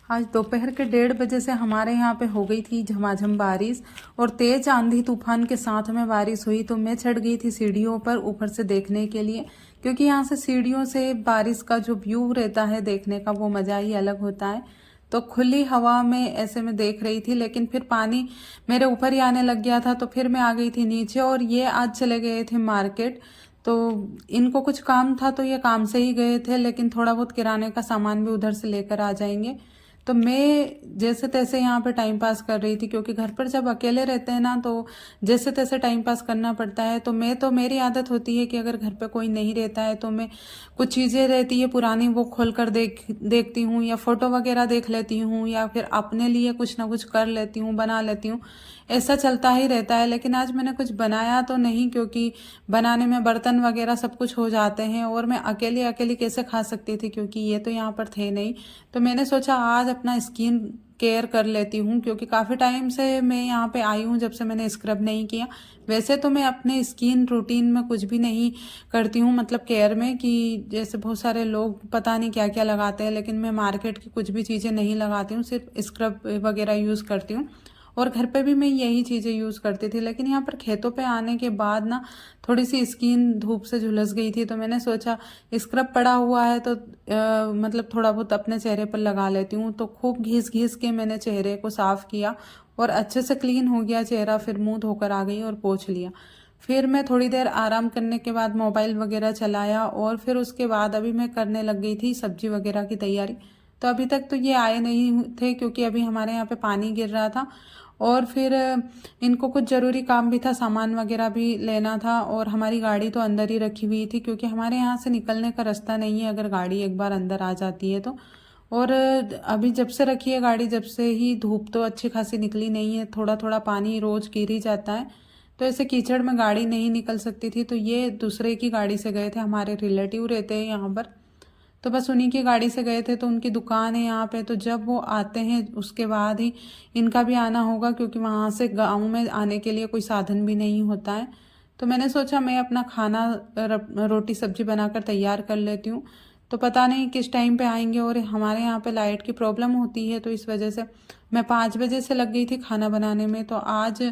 आज दोपहर के 1:30 से हमारे यहाँ पे हो गई थी झमाझम बारिश और तेज आंधी तूफान के साथ में बारिश हुई। तो मैं चढ़ गई थी सीढ़ियों पर ऊपर से देखने के लिए, क्योंकि यहाँ से सीढ़ियों से बारिश का जो व्यू रहता है देखने का वो मज़ा ही अलग होता है। तो खुली हवा में ऐसे में देख रही थी, लेकिन फिर पानी मेरे ऊपर ही आने लग गया था तो फिर मैं आ गई थी नीचे। और ये आज चले गए थे मार्केट, तो इनको कुछ काम था तो ये काम से ही गए थे, लेकिन थोड़ा बहुत किराने का सामान भी उधर से लेकर आ जाएंगे। तो मैं जैसे तैसे यहाँ पे टाइम पास कर रही थी, क्योंकि घर पर जब अकेले रहते हैं ना तो जैसे तैसे टाइम पास करना पड़ता है। तो मेरी आदत होती है कि अगर घर पे कोई नहीं रहता है तो मैं कुछ चीज़ें रहती है पुरानी वो खोल कर देखती हूँ, या फोटो वगैरह देख लेती हूँ, या फिर अपने लिए कुछ ना कुछ कर लेती हूँ, बना लेती हूँ। ऐसा चलता ही रहता है। लेकिन आज मैंने कुछ बनाया तो नहीं, क्योंकि बनाने में बर्तन वगैरह सब कुछ हो जाते हैं और मैं अकेली अकेली कैसे खा सकती थी, क्योंकि ये तो यहाँ पर थे नहीं। तो मैंने सोचा आज अपना स्किन केयर कर लेती हूँ, क्योंकि काफ़ी टाइम से मैं यहाँ पे आई हूँ जब से मैंने स्क्रब नहीं किया। वैसे तो मैं अपने स्किन रूटीन में कुछ भी नहीं करती हूँ, मतलब केयर में, कि जैसे बहुत सारे लोग पता नहीं क्या क्या लगाते हैं, लेकिन मैं मार्केट की कुछ भी चीज़ें नहीं लगाती हूँ, सिर्फ स्क्रब वगैरह यूज़ करती हूँ। और घर पे भी मैं यही चीज़ें यूज़ करती थी। लेकिन यहाँ पर खेतों पे आने के बाद ना थोड़ी सी स्किन धूप से झुलस गई थी, तो मैंने सोचा स्क्रब पड़ा हुआ है तो मतलब थोड़ा बहुत अपने चेहरे पर लगा लेती हूँ। तो खूब घिस घिस के मैंने चेहरे को साफ़ किया और अच्छे से क्लीन हो गया चेहरा। फिर मुँह धोकर आ गई और पोंछ लिया। फिर मैं थोड़ी देर आराम करने के बाद मोबाइल वगैरह चलाया, और फिर उसके बाद अभी मैं करने लग गई थी सब्जी वगैरह की तैयारी। तो अभी तक तो ये आए नहीं थे, क्योंकि अभी हमारे यहाँ पे पानी गिर रहा था। और फिर इनको कुछ ज़रूरी काम भी था, सामान वगैरह भी लेना था। और हमारी गाड़ी तो अंदर ही रखी हुई थी, क्योंकि हमारे यहाँ से निकलने का रास्ता नहीं है अगर गाड़ी एक बार अंदर आ जाती है तो। और अभी जब से रखी है गाड़ी, जब से ही धूप तो अच्छी खासी निकली नहीं है, थोड़ा थोड़ा पानी रोज़ गिर ही जाता है। तो ऐसे कीचड़ में गाड़ी नहीं निकल सकती थी। तो ये दूसरे की गाड़ी से गए थे, हमारे रिलेटिव रहते हैं यहाँ पर, तो बस उन्हीं की गाड़ी से गए थे। तो उनकी दुकान है यहाँ पे, तो जब वो आते हैं उसके बाद ही इनका भी आना होगा, क्योंकि वहाँ से गांव में आने के लिए कोई साधन भी नहीं होता है। तो मैंने सोचा मैं अपना खाना रोटी सब्जी बनाकर तैयार कर लेती हूँ। तो पता नहीं किस टाइम पे आएंगे, और हमारे यहाँ पे लाइट की प्रॉब्लम होती है, तो इस वजह से मैं 5 बजे से लग गई थी खाना बनाने में। तो आज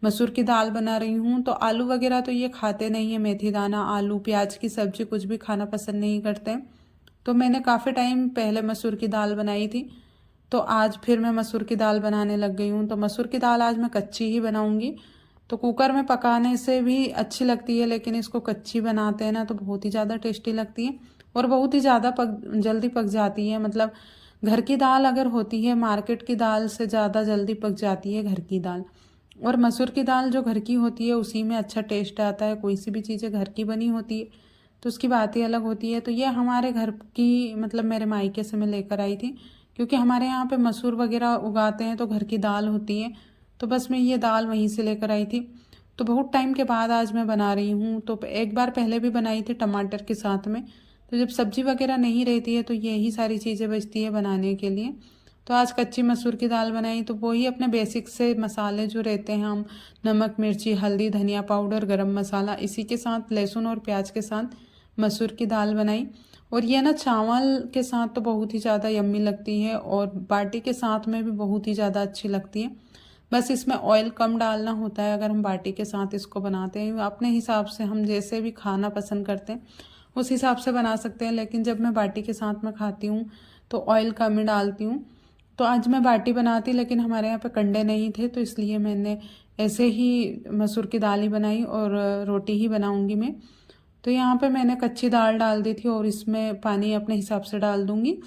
मसूर की दाल बना रही हूँ। तो आलू वगैरह तो ये खाते नहीं है, मेथी दाना आलू प्याज की सब्जी कुछ भी खाना पसंद नहीं करते। तो मैंने काफ़ी टाइम पहले मसूर की दाल बनाई थी, तो आज फिर मैं मसूर की दाल बनाने लग गई हूँ। तो मसूर की दाल आज मैं कच्ची ही बनाऊँगी। तो कुकर में पकाने से भी अच्छी लगती है, लेकिन इसको कच्ची बनाते हैं ना तो बहुत ही ज़्यादा टेस्टी लगती है और बहुत ही ज़्यादा जल्दी पक जाती है। मतलब घर की दाल अगर होती है मार्केट की दाल से ज़्यादा जल्दी पक जाती है घर की दाल। और मसूर की दाल जो घर की होती है उसी में अच्छा टेस्ट आता है। कोई सी भी चीज़ें घर की बनी होती है तो उसकी बात ही अलग होती है। तो ये हमारे घर की, मतलब मेरे मायके से मैं लेकर आई थी, क्योंकि हमारे यहाँ पे मसूर वगैरह उगाते हैं तो घर की दाल होती है। तो बस मैं ये दाल वहीं से लेकर आई थी। तो बहुत टाइम के बाद आज मैं बना रही हूँ। तो एक बार पहले भी बनाई थी टमाटर के साथ में। तो जब सब्जी वगैरह नहीं रहती है तो यही सारी चीज़ें बचती है बनाने के लिए। तो आज कच्ची मसूर की दाल बनाई। तो वही अपने बेसिक से मसाले जो रहते हैं, हम नमक मिर्ची हल्दी धनिया पाउडर गरम मसाला, इसी के साथ लहसुन और प्याज के साथ मसूर की दाल बनाई। और ये ना चावल के साथ तो बहुत ही ज़्यादा यम्मी लगती है, और बाटी के साथ में भी बहुत ही ज़्यादा अच्छी लगती है। बस इसमें ऑयल कम डालना होता है अगर हम बाटी के साथ इसको बनाते हैं। अपने हिसाब से हम जैसे भी खाना पसंद करते हैं उस हिसाब से बना सकते हैं, लेकिन जब मैं बाटी के साथ में खाती हूँ तो ऑयल कम ही डालती हूँ। तो आज मैं बाटी बनाती, लेकिन हमारे यहाँ पे कंडे नहीं थे, तो इसलिए मैंने ऐसे ही मसूर की दाल ही बनाई और रोटी ही बनाऊँगी मैं। तो यहाँ पे मैंने कच्ची दाल डाल दी थी, और इसमें पानी अपने हिसाब से डाल दूँगी।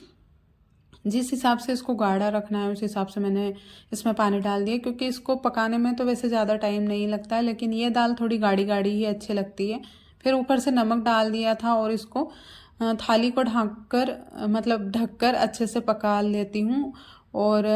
जिस हिसाब से इसको गाढ़ा रखना है उस हिसाब से मैंने इसमें पानी डाल दिया, क्योंकि इसको पकाने में तो वैसे ज़्यादा टाइम नहीं लगता है, लेकिन ये दाल थोड़ी गाढ़ी गाढ़ी ही अच्छी लगती है। फिर ऊपर से नमक डाल दिया था, और इसको थाली को मतलब ढककर अच्छे से पका लेती हूँ। और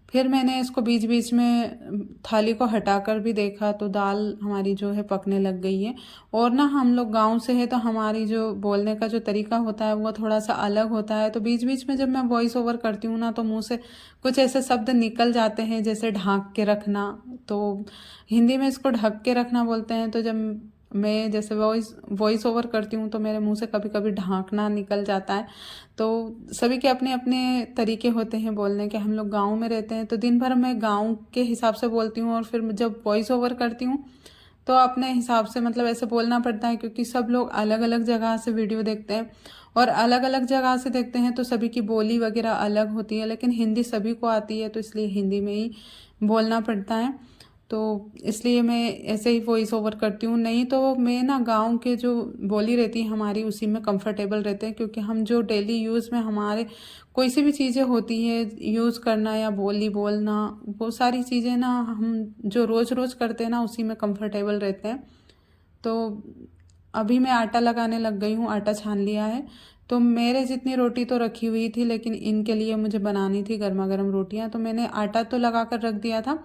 फिर मैंने इसको बीच बीच में थाली को हटाकर भी देखा तो दाल हमारी जो है पकने लग गई है। और ना हम लोग गांव से है तो हमारी जो बोलने का जो तरीका होता है वो थोड़ा सा अलग होता है। तो बीच बीच में जब मैं वॉइस ओवर करती हूँ ना तो मुंह से कुछ ऐसे शब्द निकल जाते हैं, जैसे ढक के रखना। तो हिंदी में इसको ढक के रखना बोलते हैं। तो जब मैं जैसे वॉइस ओवर करती हूँ तो मेरे मुंह से कभी कभी ढांकना निकल जाता है। तो सभी के अपने अपने तरीके होते हैं बोलने के। हम लोग गांव में रहते हैं तो दिन भर मैं गांव के हिसाब से बोलती हूँ, और फिर जब वॉइस ओवर करती हूँ तो अपने हिसाब से मतलब ऐसे बोलना पड़ता है, क्योंकि सब लोग अलग अलग जगह से वीडियो देखते हैं और अलग अलग जगह से देखते हैं, तो सभी की बोली वगैरह अलग होती है। लेकिन हिंदी सभी को आती है तो इसलिए हिंदी में ही बोलना पड़ता है। तो इसलिए मैं ऐसे ही वॉइस ओवर करती हूँ। नहीं तो मैं ना गांव के जो बोली रहती है हमारी उसी में कंफर्टेबल रहते हैं, क्योंकि हम जो डेली यूज़ में हमारे कोई सी भी चीज़ें होती है यूज़ करना या बोली बोलना, वो सारी चीज़ें ना हम जो रोज़ रोज़ करते हैं ना उसी में कंफर्टेबल रहते हैं। तो अभी मैं आटा लगाने लग गई हूँ, आटा छान लिया है। तो मेरे जितनी रोटी तो रखी हुई थी, लेकिन इनके लिए मुझे बनानी थी गर्मा गर्म रोटियाँ, तो मैंने आटा तो लगा कर रख दिया था।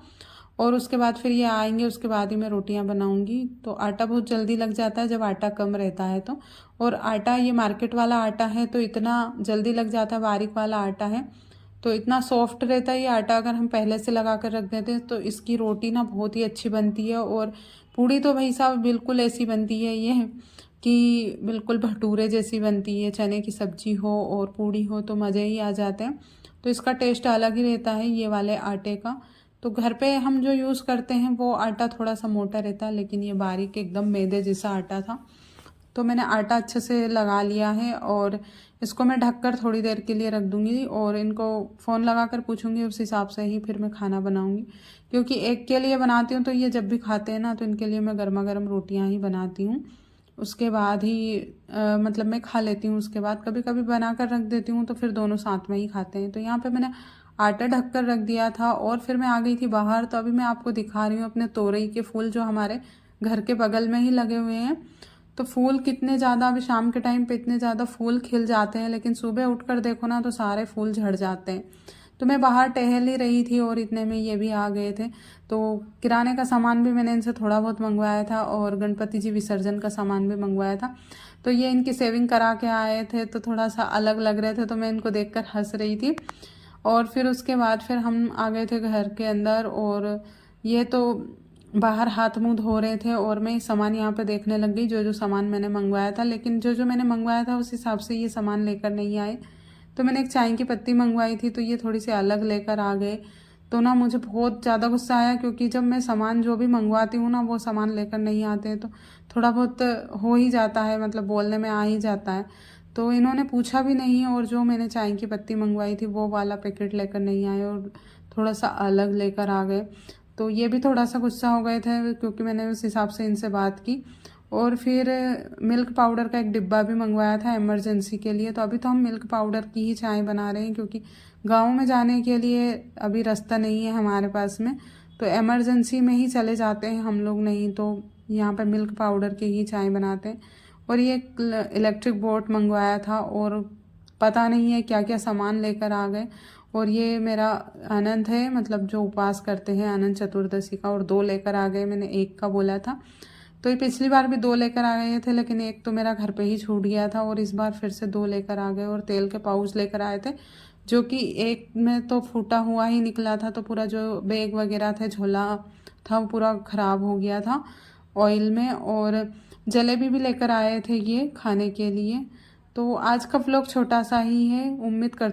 और उसके बाद फिर ये आएंगे, उसके बाद ही मैं रोटियां बनाऊंगी। तो आटा बहुत जल्दी लग जाता है जब आटा कम रहता है तो। और आटा ये मार्केट वाला आटा है तो इतना जल्दी लग जाता है, बारीक वाला आटा है तो इतना सॉफ्ट रहता है ये आटा। अगर हम पहले से लगा कर रख देते हैं तो इसकी रोटी ना बहुत ही अच्छी बनती है। और पूड़ी तो भाई साहब बिल्कुल ऐसी बनती है ये कि बिल्कुल भटूरे जैसी बनती है। चने की सब्जी हो और पूड़ी हो तो मज़े ही आ जाते हैं। तो इसका टेस्ट अलग ही रहता है ये वाले आटे का। तो घर पे हम जो यूज़ करते हैं वो आटा थोड़ा सा मोटा रहता है, लेकिन ये बारीक एकदम मैदे जैसा आटा था। तो मैंने आटा अच्छे से लगा लिया है और इसको मैं ढककर थोड़ी देर के लिए रख दूँगी, और इनको फ़ोन लगा कर पूछूँगी, उस हिसाब से ही फिर मैं खाना बनाऊँगी। क्योंकि एक के लिए बनाती हूँ तो ये जब भी खाते हैं ना तो इनके लिए मैं गर्मा गर्म रोटियाँ ही बनाती हूँ। उसके बाद ही मतलब मैं खा लेती हूँ। उसके बाद कभी कभी बना कर रख देती हूँ तो फिर दोनों साथ में ही खाते हैं। तो यहाँ पे मैंने आटा ढककर रख दिया था और फिर मैं आ गई थी बाहर। तो अभी मैं आपको दिखा रही हूँ अपने तोरई के फूल जो हमारे घर के बगल में ही लगे हुए हैं। तो फूल कितने ज़्यादा अभी शाम के टाइम पे इतने ज़्यादा फूल खिल जाते हैं, लेकिन सुबह उठकर देखो ना तो सारे फूल झड़ जाते हैं। तो मैं बाहर टहल ही रही थी और इतने में ये भी आ गए थे। तो किराने का सामान भी मैंने इनसे थोड़ा बहुत मंगवाया था और गणपति जी विसर्जन का सामान भी मंगवाया था। तो ये इनकी सेविंग करा के आए थे तो थोड़ा सा अलग लग रहे थे, तो मैं इनको देखकर हंस रही थी। और फिर उसके बाद फिर हम आ गए थे घर के अंदर, और ये तो बाहर हाथ मुंह धो रहे थे और मैं सामान यहाँ पे देखने लग गई जो जो सामान मैंने मंगवाया था। लेकिन जो जो मैंने मंगवाया था उस हिसाब से ये सामान लेकर नहीं आए। तो मैंने एक चाय की पत्ती मंगवाई थी तो ये थोड़ी सी अलग लेकर आ गए। तो ना मुझे बहुत ज़्यादा गुस्सा आया, क्योंकि जब मैं सामान जो भी मंगवाती हूँ ना वो सामान लेकर नहीं आते हैं तो थोड़ा बहुत हो ही जाता है, मतलब बोलने में आ ही जाता है। तो इन्होंने पूछा भी नहीं, और जो मैंने चाय की पत्ती मंगवाई थी वो वाला पैकेट लेकर नहीं आए और थोड़ा सा अलग लेकर आ गए। तो ये भी थोड़ा सा गुस्सा हो गए थे, क्योंकि मैंने उस हिसाब से इनसे बात की। और फिर मिल्क पाउडर का एक डिब्बा भी मंगवाया था इमरजेंसी के लिए। तो अभी तो हम मिल्क पाउडर की ही चाय बना रहे हैं, क्योंकि गांव में जाने के लिए अभी रास्ता नहीं है हमारे पास में। तो इमरजेंसी में ही चले जाते हैं हम लोग, नहीं तो यहाँ पर मिल्क पाउडर की ही चाय बनाते हैं। और ये इलेक्ट्रिक बोट मंगवाया था और पता नहीं है क्या क्या सामान लेकर आ गए। और ये मेरा आनंद है, मतलब जो उपवास करते हैं अनंत चतुर्दशी का, और 2 लेकर आ गए। मैंने 1 का बोला था, तो ये पिछली बार भी 2 लेकर आ गए थे, लेकिन 1 तो मेरा घर पे ही छूट गया था और इस बार फिर से 2 लेकर आ गए। और तेल के पाउच लेकर आए थे, जो कि 1 में तो फूटा हुआ ही निकला था, तो पूरा जो बैग वगैरह थे झोला था वो पूरा ख़राब हो गया था ऑयल में। और जलेबी भी लेकर आए थे ये खाने के लिए। तो आज का व्लॉग छोटा सा ही है, उम्मीद करती